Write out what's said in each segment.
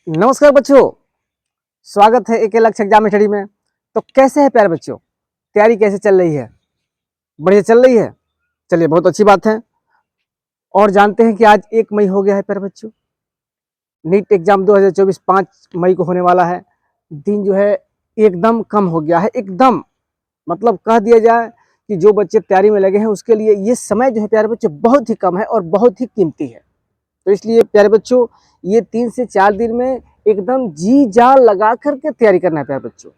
नमस्कार बच्चों, स्वागत है एक लक्ष्य एग्जाम स्टडी में। तो कैसे है प्यारे बच्चों, तैयारी कैसे चल रही है? बढ़िया चल रही है। चलिए, बहुत अच्छी बात है। और जानते हैं कि आज 1 मई हो गया है प्यारे बच्चों। नीट एग्जाम 2024 5 मई को होने वाला है। दिन जो है एकदम कम हो गया है, एकदम मतलब कह दिया जाए कि जो बच्चे तैयारी में लगे हैं उसके लिए ये समय जो है प्यारे बच्चों बहुत ही कम है और बहुत ही कीमती है। तो इसलिए प्यारे बच्चों, ये 3 से 4 दिन में एकदम जी जान लगा करके तैयारी करना है प्यारे बच्चों।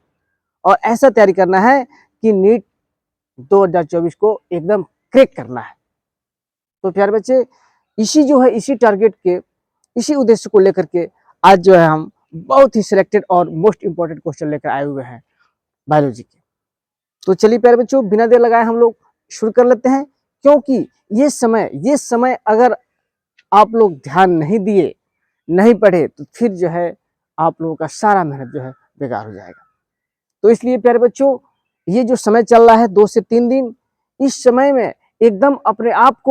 और ऐसा तैयारी करना है कि नीट 2024 को एकदम क्रैक करना है। तो प्यारे बच्चे, इसी जो है इसी टारगेट के, इसी उद्देश्य को लेकर के आज जो है हम बहुत ही सिलेक्टेड और मोस्ट इंपॉर्टेंट क्वेश्चन लेकर आए हुए हैं बायोलॉजी के। तो चलिए प्यारे बच्चों, बिना देर लगाए हम लोग शुरू कर लेते हैं। क्योंकि ये समय अगर आप लोग ध्यान नहीं दिए, नहीं पढ़े, तो फिर जो है आप लोगों का सारा मेहनत जो है बेकार हो जाएगा। तो इसलिए प्यारे बच्चों, ये जो समय चल रहा है 2 से 3 दिन, इस समय में एकदम अपने आप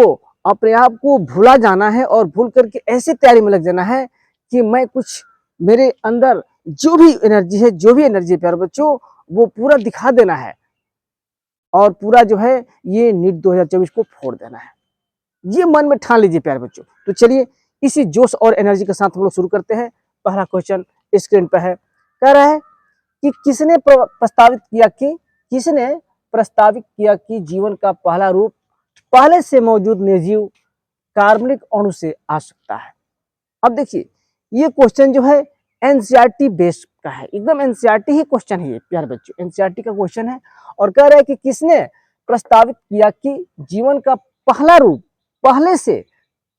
को भूला जाना है और भूल करके ऐसे तैयारी में लग जाना है कि मैं कुछ, मेरे अंदर जो भी एनर्जी है प्यारे बच्चों, वो पूरा दिखा देना है और पूरा जो है ये नीट 2024 को फोड़ देना है। ये मन में ठान लीजिए प्यारे बच्चों। तो चलिए, इसी जोश और एनर्जी के साथ हम लोग शुरू करते हैं। पहला क्वेश्चन स्क्रीन पर है। कह रहा है कि किसने प्रस्तावित किया कि जीवन का पहला रूप पहले से मौजूद निर्जीव कार्बनिक अणु से आ सकता है। अब देखिए, ये क्वेश्चन जो है एनसीईआरटी बेस्ड का है, एकदम एनसीईआरटी ही क्वेश्चन है ये प्यारे बच्चों, एनसीईआरटी का क्वेश्चन है। और कह रहा है कि किसने प्रस्तावित किया कि जीवन का पहला रूप पहले से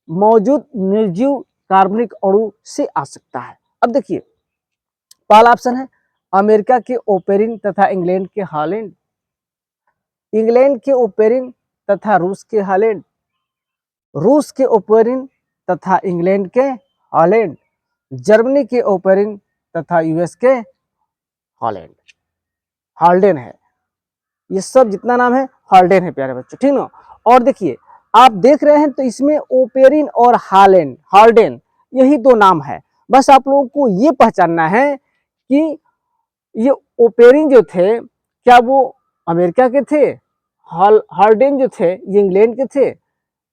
मौजूद निर्जीव कार्बनिक अणु से आ सकता है। अब देखिए, पहला ऑप्शन है अमेरिका के ओपेरिन तथा इंग्लैंड के हॉलैंड, इंग्लैंड के ओपेरिन तथा रूस के हॉलैंड, रूस के ओपेरिन तथा इंग्लैंड के हॉलैंड, जर्मनी के ओपेरिन तथा यूएस के हॉलैंड। हॉल्डेन है, ये सब जितना नाम है हॉल्डेन है प्यारे बच्चों, ठीक ना। और देखिए, आप देख रहे हैं तो इसमें ओपेरिन और हॉल्डेन यही 2 नाम है। बस आप लोगों को ये पहचानना है कि ये ओपेरिन जो थे, क्या वो अमेरिका के थे? हॉल्डेन जो थे ये इंग्लैंड के थे।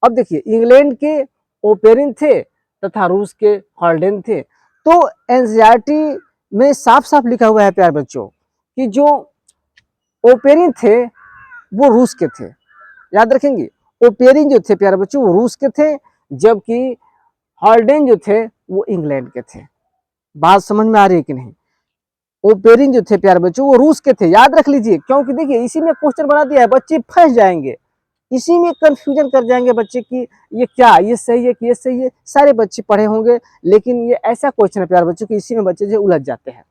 अब देखिए, इंग्लैंड के ओपेरिन थे तथा रूस के हॉल्डेन थे। तो एनसीईआरटी में साफ साफ लिखा हुआ है प्यारे बच्चों कि जो ओपेरिन थे वो रूस के थे। याद रखेंगे, ओपेरिन जो थे प्यारे बच्चों वो रूस के थे, जबकि हॉल्डेन जो थे वो इंग्लैंड के थे। बात समझ में आ रही है कि नहीं? ओपेरिन जो थे प्यारे बच्चों वो रूस के थे, याद रख लीजिए। क्योंकि देखिए, इसी में क्वेश्चन बना दिया है, बच्चे फंस जाएंगे, इसी में कंफ्यूजन कर जाएंगे बच्चे कि ये क्या, ये सही है कि ये सही है। सारे बच्चे पढ़े होंगे, लेकिन ये ऐसा क्वेश्चन है प्यारे बच्चों कि इसी में बच्चे जो उलझ जाते हैं।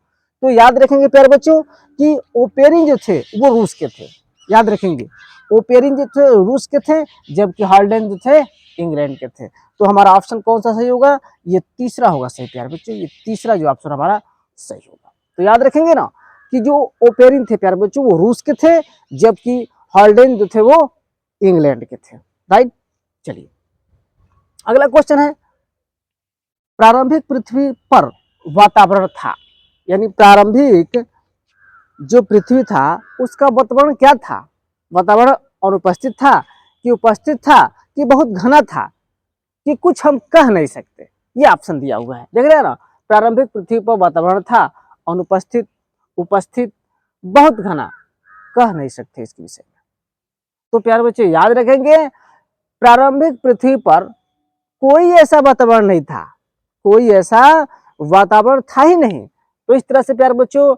तो याद रखेंगे प्यारे बच्चों कि ओपेरिन जो थे वो रूस के थे। याद रखेंगे, ओपेरिन जो थे रूस के थे, जबकि हॉल्डेन जो थे इंग्लैंड के थे। तो हमारा ऑप्शन कौन सा सही होगा? ये तीसरा होगा सही प्यारे बच्चों, ये तीसरा जो ऑप्शन हमारा सही होगा। तो याद रखेंगे ना कि जो ओपेरिन थे प्यारे बच्चों वो रूस के थे, जबकि हॉल्डेन जो थे वो इंग्लैंड के थे। राइट। चलिए, अगला क्वेश्चन है, प्रारंभिक पृथ्वी पर वातावरण था, यानी प्रारंभिक जो पृथ्वी था उसका वातावरण क्या था? वातावरण अनुपस्थित था कि उपस्थित था कि बहुत घना था कि कुछ हम कह नहीं सकते? ये ऑप्शन दिया हुआ है, देख रहे हैं ना। प्रारंभिक पृथ्वी पर वातावरण था, अनुपस्थित, उपस्थित, बहुत घना, कह नहीं सकते इसके विषय में। तो प्यारे बच्चे याद रखेंगे, प्रारंभिक पृथ्वी पर कोई ऐसा वातावरण नहीं था, कोई ऐसा वातावरण था ही नहीं। तो इस तरह से प्यारे बच्चों,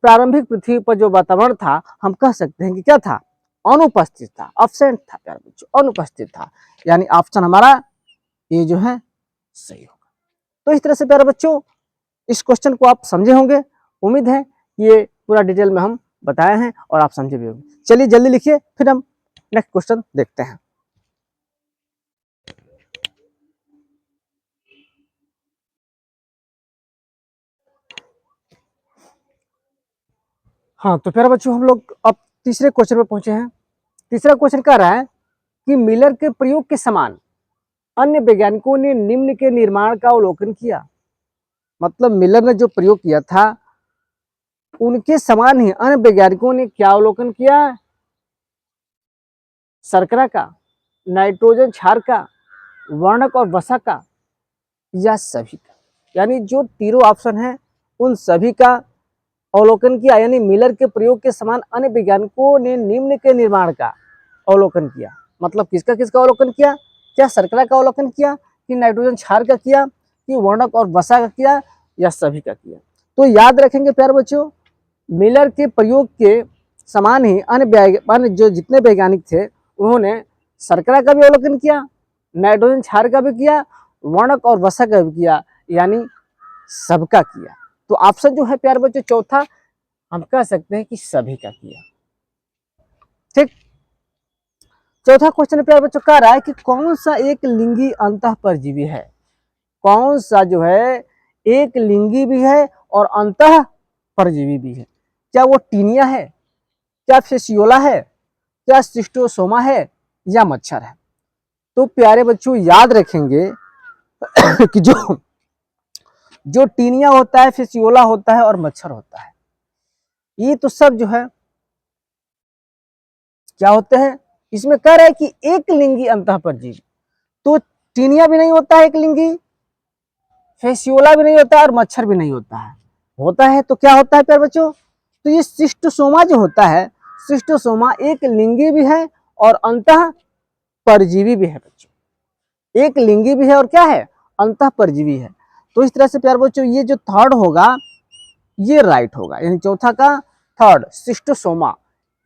प्रारंभिक पृथ्वी पर जो वातावरण था हम कह सकते हैं कि क्या था? अनुपस्थित था, अब्सेंट था प्यारे बच्चों, अनुपस्थित था। यानी ऑप्शन हमारा ये जो है सही होगा। तो इस तरह से प्यारे बच्चों, इस क्वेश्चन को आप समझे होंगे। उम्मीद है ये पूरा डिटेल में हम बताए हैं और आप समझे भी होंगे। चलिए जल्दी लिखिए, फिर हम नेक्स्ट क्वेश्चन देखते हैं। हाँ, तो प्यारे बच्चों, हम लोग अब तीसरे क्वेश्चन में पहुंचे हैं। तीसरा क्वेश्चन कह रहा है कि मिलर के प्रयोग के समान अन्य वैज्ञानिकों ने निम्न के निर्माण का अवलोकन किया। मतलब मिलर ने जो प्रयोग किया था उनके समान ही अन्य वैज्ञानिकों ने क्या अवलोकन किया? शर्करा का, नाइट्रोजन क्षार का, वर्णक और वसा का, या सभी का। यानी जो तीनों ऑप्शन है उन सभी का अवलोकन किया, यानी मिलर के प्रयोग के समान अन्य वैज्ञानिकों ने निम्न के निर्माण का अवलोकन किया। मतलब किसका किसका अवलोकन किया? क्या शर्करा का अवलोकन किया, कि नाइट्रोजन क्षार का किया, कि वर्णक और वसा का किया, या सभी का किया? तो याद रखेंगे प्यारे बच्चों, मिलर के प्रयोग के समान ही अन्य जो जितने वैज्ञानिक थे उन्होंने शर्करा का भी अवलोकन किया, नाइट्रोजन क्षार का भी किया, वर्णक और वसा का भी किया, यानी सबका किया। तो ऑप्शन जो है प्यारे बच्चों चौथा, हम कह सकते हैं कि सभी का किया। ठीक, चौथा क्वेश्चन प्यारे बच्चों कह रहा है कि कौन सा एक लिंगी अंतः परजीवी है? कौन सा जो है एक लिंगी भी है और अंतः परजीवी भी है? क्या वो टीनिया है, क्या फेसियोला है, क्या सिस्टोसोमा है, या मच्छर है? तो प्यारे बच्चों याद रखेंगे कि जो टीनिया होता है, फेसियोला होता है और मच्छर होता है, ये तो सब जो है क्या होते हैं? इसमें कह रहा है कि एक लिंगी अंतः परजीवी। तो टीनिया भी नहीं होता है एक लिंगी, फेसियोला भी नहीं होता है और मच्छर भी नहीं होता है। होता है तो क्या होता है प्यारे बच्चों? तो ये सिस्टोसोमा जो होता है, सिस्टोसोमा एक लिंगी भी है और अंतः परजीवी भी है बच्चों। एक लिंगी भी है और क्या है? अंतः परजीवी है। तो इस तरह से प्यारे बच्चों ये जो थर्ड होगा ये राइट होगा, यानी चौथा का थर्ड सिस्टोसोमा,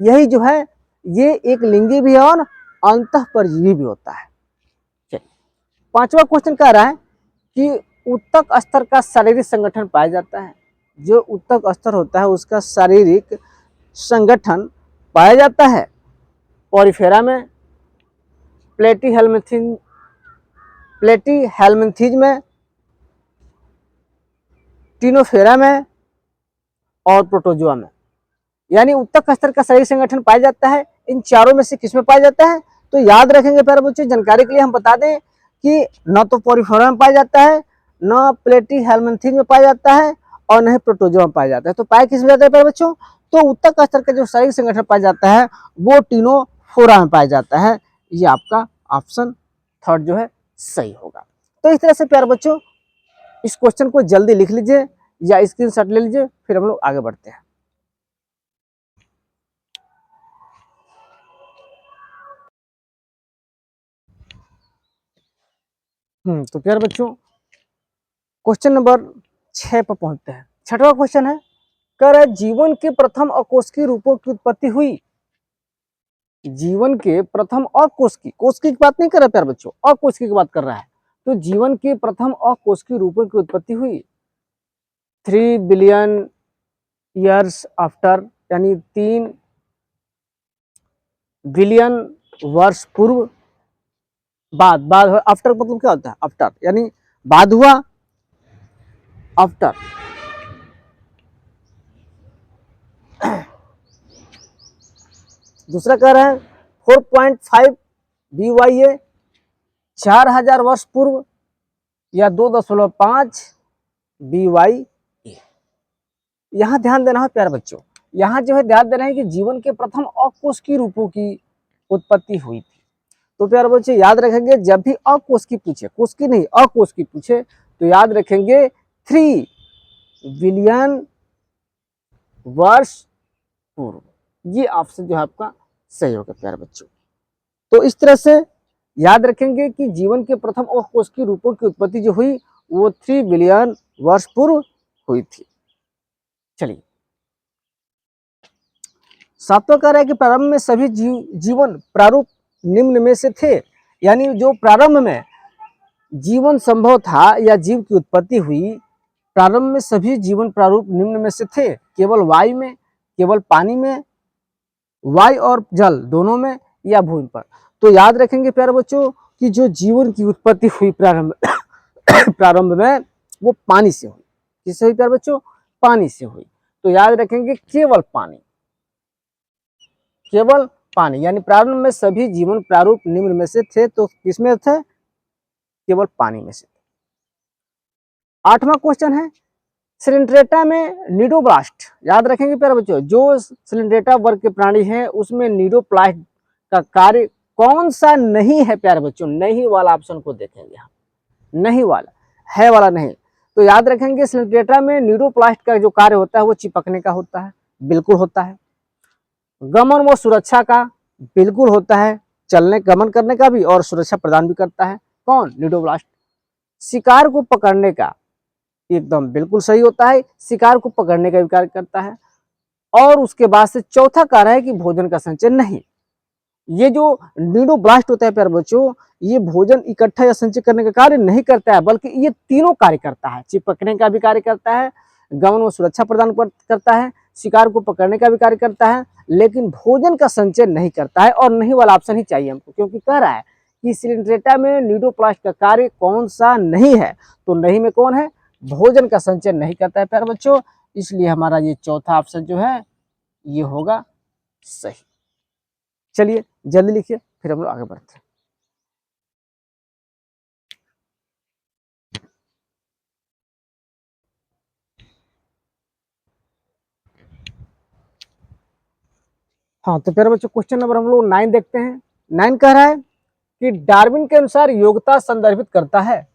यही जो है ये एक लिंगी भी है और अंतः परजीवी भी होता है। पांचवा क्वेश्चन कह रहा है कि उत्तक स्तर का शारीरिक संगठन पाया जाता है। जो उत्तक स्तर होता है उसका शारीरिक संगठन पाया जाता है पॉरीफेरा में, प्लेटीहेल्मिन्थीज में, टिनोफेरा में और प्रोटोजोआ में। यानी उत्तक स्तर का शारीरिक संगठन पाया जाता है इन चारों में से किसमें पाया जाता है? तो याद रखेंगे प्यारे बच्चों, जानकारी के लिए हम बता दें कि न तो पॉरीफेरा में पाया जाता है, न प्लेटीहेल्मिन्थीज में पाया जाता है और न ही प्रोटोजोआ में पाया जाता है। तो पाया किसमें जाता है प्यारे बच्चों? तो उत्तक स्तर का जो शारीरिक संगठन पाया जाता है वो टिनोफोरा में पाया जाता है। ये आपका ऑप्शन थर्ड जो है सही होगा। तो इस तरह से प्यारे बच्चों इस क्वेश्चन को जल्दी लिख लीजिए या स्क्रीनशॉट ले लीजिए, फिर हम लोग आगे बढ़ते हैं। तो प्यारे बच्चों क्वेश्चन नंबर 6 पर पहुंचते हैं। छठवां क्वेश्चन है, कर जीवन के प्रथम अकोष्ठीय रूपों की उत्पत्ति हुई। जीवन के प्रथम कोशिकी की बात नहीं कर रहा प्यारे बच्चों, अकोशिकी की बात कर रहा है। तो जीवन के प्रथम अकोशिकीय रूपों की उत्पत्ति हुई 3 बिलियन ईयर्स आफ्टर, यानी 3 बिलियन वर्ष पूर्व। बाद आफ्टर मतलब क्या होता है? आफ्टर यानी बाद हुआ, आफ्टर। दूसरा कह रहा है 4.5 BYA 4000 वर्ष पूर्व, या 2.5 BYA। यहां ध्यान देना है प्यारे बच्चों, यहां जो है ध्यान देना है कि जीवन के प्रथम अकोशिकीय रूपों की उत्पत्ति हुई थी। तो प्यारे बच्चे याद रखेंगे जब भी अकोशिकीय पूछे, कोशिकीय नहीं अकोशिकीय पूछे, तो याद रखेंगे 3 बिलियन वर्ष पूर्व। ये ऑप्शन जो है आपका सही होगा प्यारे बच्चों। तो इस तरह से याद रखेंगे कि जीवन के प्रथम अकोशिकीय रूपों की उत्पत्ति जो हुई वो 3 बिलियन वर्ष पूर्व हुई थी। चलिए, सातवां कह रहा है कि प्रारंभ में सभी जीवन प्रारूप निम्न में से थे। यानी जो प्रारंभ में जीवन संभव था या जीव की उत्पत्ति हुई, प्रारंभ में सभी जीवन प्रारूप निम्न में से थे। केवल वायु में, केवल पानी में, वायु और जल दोनों में, या भूमि पर। तो याद रखेंगे प्यारे बच्चों कि जो जीवन की उत्पत्ति हुई प्रारंभ प्रारंभ में वो पानी से हुई। किससे हुई प्यारे बच्चों? पानी से हुई। तो याद रखेंगे केवल पानी, केवल पानी। यानी प्रारंभ में सभी जीवन प्रारूप निम्न में से थे, तो किसमें थे? केवल पानी में से। 8वां क्वेश्चन है सिलिंड्रेटा में नीडोब्लास्ट, याद रखेंगे प्यारे बच्चों, जो सिलिंड्रेटा वर्ग के प्राणी हैं उसमें नीडोप्लास्ट का कार्य कौन सा नहीं है प्यारे बच्चों, नहीं वाला ऑप्शन को देखेंगे हम, नहीं वाला, है वाला नहीं। तो याद रखेंगे सिलिंड्रेटा में नीडोप्लास्ट का जो कार्य होता है वो चिपकने का होता है, बिल्कुल होता है। गमन व सुरक्षा का, बिल्कुल होता है, चलने गमन करने का भी और सुरक्षा प्रदान भी करता है, कौन, नीडोब्लास्ट। शिकार को पकड़ने का, एकदम बिल्कुल सही होता है, शिकार को पकड़ने का भी कार्य करता है। और उसके बाद से चौथा कार्य है कि भोजन का संचय नहीं। ये जो नीडोब्लास्ट होता है प्यारे बच्चों, ये भोजन इकट्ठा या संचय करने का कार्य नहीं करता है, बल्कि ये तीनों कार्य करता है, चिपकने का भी कार्य करता है, गमन व सुरक्षा प्रदान करता है, शिकार को पकड़ने का भी कार्य करता है, लेकिन भोजन का संचय नहीं करता है। और नहीं वाला ऑप्शन ही चाहिए हमको, क्योंकि कह रहा है कि सिलिंड्रेटा में नीडोप्लास्ट का कार्य कौन सा नहीं है, तो नहीं में कौन है, भोजन का संचय नहीं करता है प्यारे बच्चों, इसलिए हमारा ये चौथा ऑप्शन जो है ये होगा सही। चलिए जल्दी लिखिए, फिर हम लोग आगे बढ़ते हैं। हाँ तो प्यारे बच्चों क्वेश्चन नंबर हम लोग 9 देखते हैं। 9 कह रहा है कि डार्विन के अनुसार योग्यता संदर्भित करता है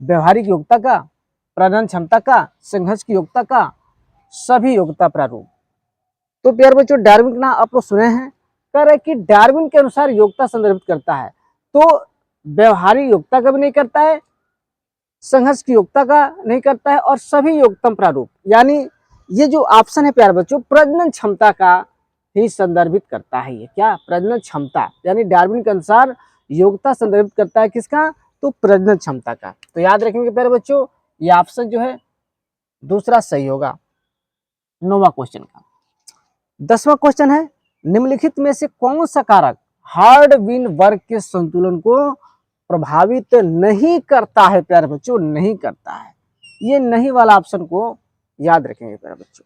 व्यवहारिक योग्यता का, प्रजनन क्षमता का, संघर्ष की योग्यता का, सभी योग्यता प्रारूप। तो प्यारे बच्चों डार्विन का नाम आप लोग सुने हैं, कह रहे कि डार्विन के अनुसार योग्यता संदर्भित करता है, तो व्यवहारिक योग्यता का भी नहीं करता है, संघर्ष की योग्यता का नहीं करता है, और सभी योग्यतम प्रारूप, यानी ये जो ऑप्शन है प्यारे बच्चों प्रजनन क्षमता का ही संदर्भित करता है। ये क्या, प्रजनन क्षमता, यानी डार्विन के अनुसार योग्यता संदर्भित करता है किसका, तो प्रजनन क्षमता का। तो याद रखेंगे प्यारे बच्चों ये ऑप्शन जो है दूसरा सही होगा 9वां क्वेश्चन का। 10वां क्वेश्चन है निम्नलिखित में से कौन सा कारक हार्डविन वर्ग के संतुलन को प्रभावित नहीं करता है प्यारे बच्चों, नहीं करता है, ये नहीं वाला ऑप्शन को याद रखेंगे प्यारे बच्चों।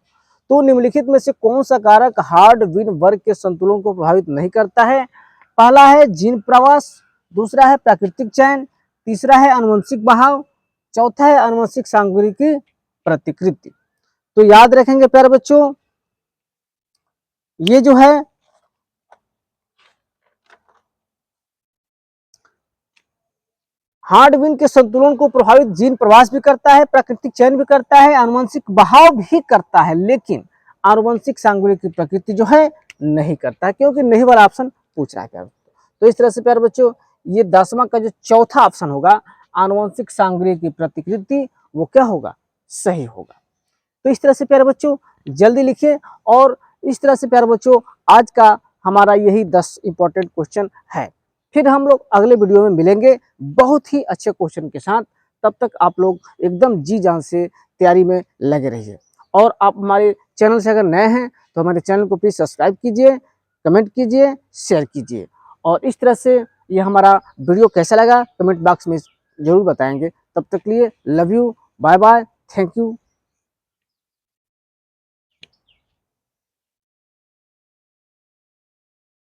तो निम्नलिखित में से कौन सा कारक हार्डविन वर्ग के संतुलन को प्रभावित नहीं करता है, पहला है जीन प्रवास, दूसरा है प्राकृतिक चयन, तीसरा है आनुवंशिक बहाव, चौथा है आनुवंशिक सांख्यिकी प्रतिकृति। तो याद रखेंगे प्यारे बच्चों ये जो है हार्डविन के संतुलन को प्रभावित जीन प्रवास भी करता है, प्राकृतिक चयन भी करता है, आनुवंशिक बहाव भी करता है, लेकिन आनुवंशिक सांख्यिकी की प्रकृति जो है नहीं करता है, क्योंकि नहीं वाला ऑप्शन पूछ रहा है प्यारे। तो इस तरह से प्यारे बच्चों ये 10वां का जो चौथा ऑप्शन होगा आनुवंशिक सांख्यिकी की प्रतिकृति वो क्या होगा, सही होगा। तो इस तरह से प्यारे बच्चों जल्दी लिखिए, और इस तरह से प्यारे बच्चों आज का हमारा यही 10 इंपॉर्टेंट क्वेश्चन है। फिर हम लोग अगले वीडियो में मिलेंगे बहुत ही अच्छे क्वेश्चन के साथ, तब तक आप लोग एकदम जी जान से तैयारी में लगे रहिए। और आप हमारे चैनल से अगर नए हैं तो हमारे चैनल को प्लीज़ सब्सक्राइब कीजिए, कमेंट कीजिए, शेयर कीजिए, और इस तरह से ये हमारा वीडियो कैसा लगा कमेंट बॉक्स में ज़रूर बताएंगे। तब तक लिए love you, bye bye, thank you.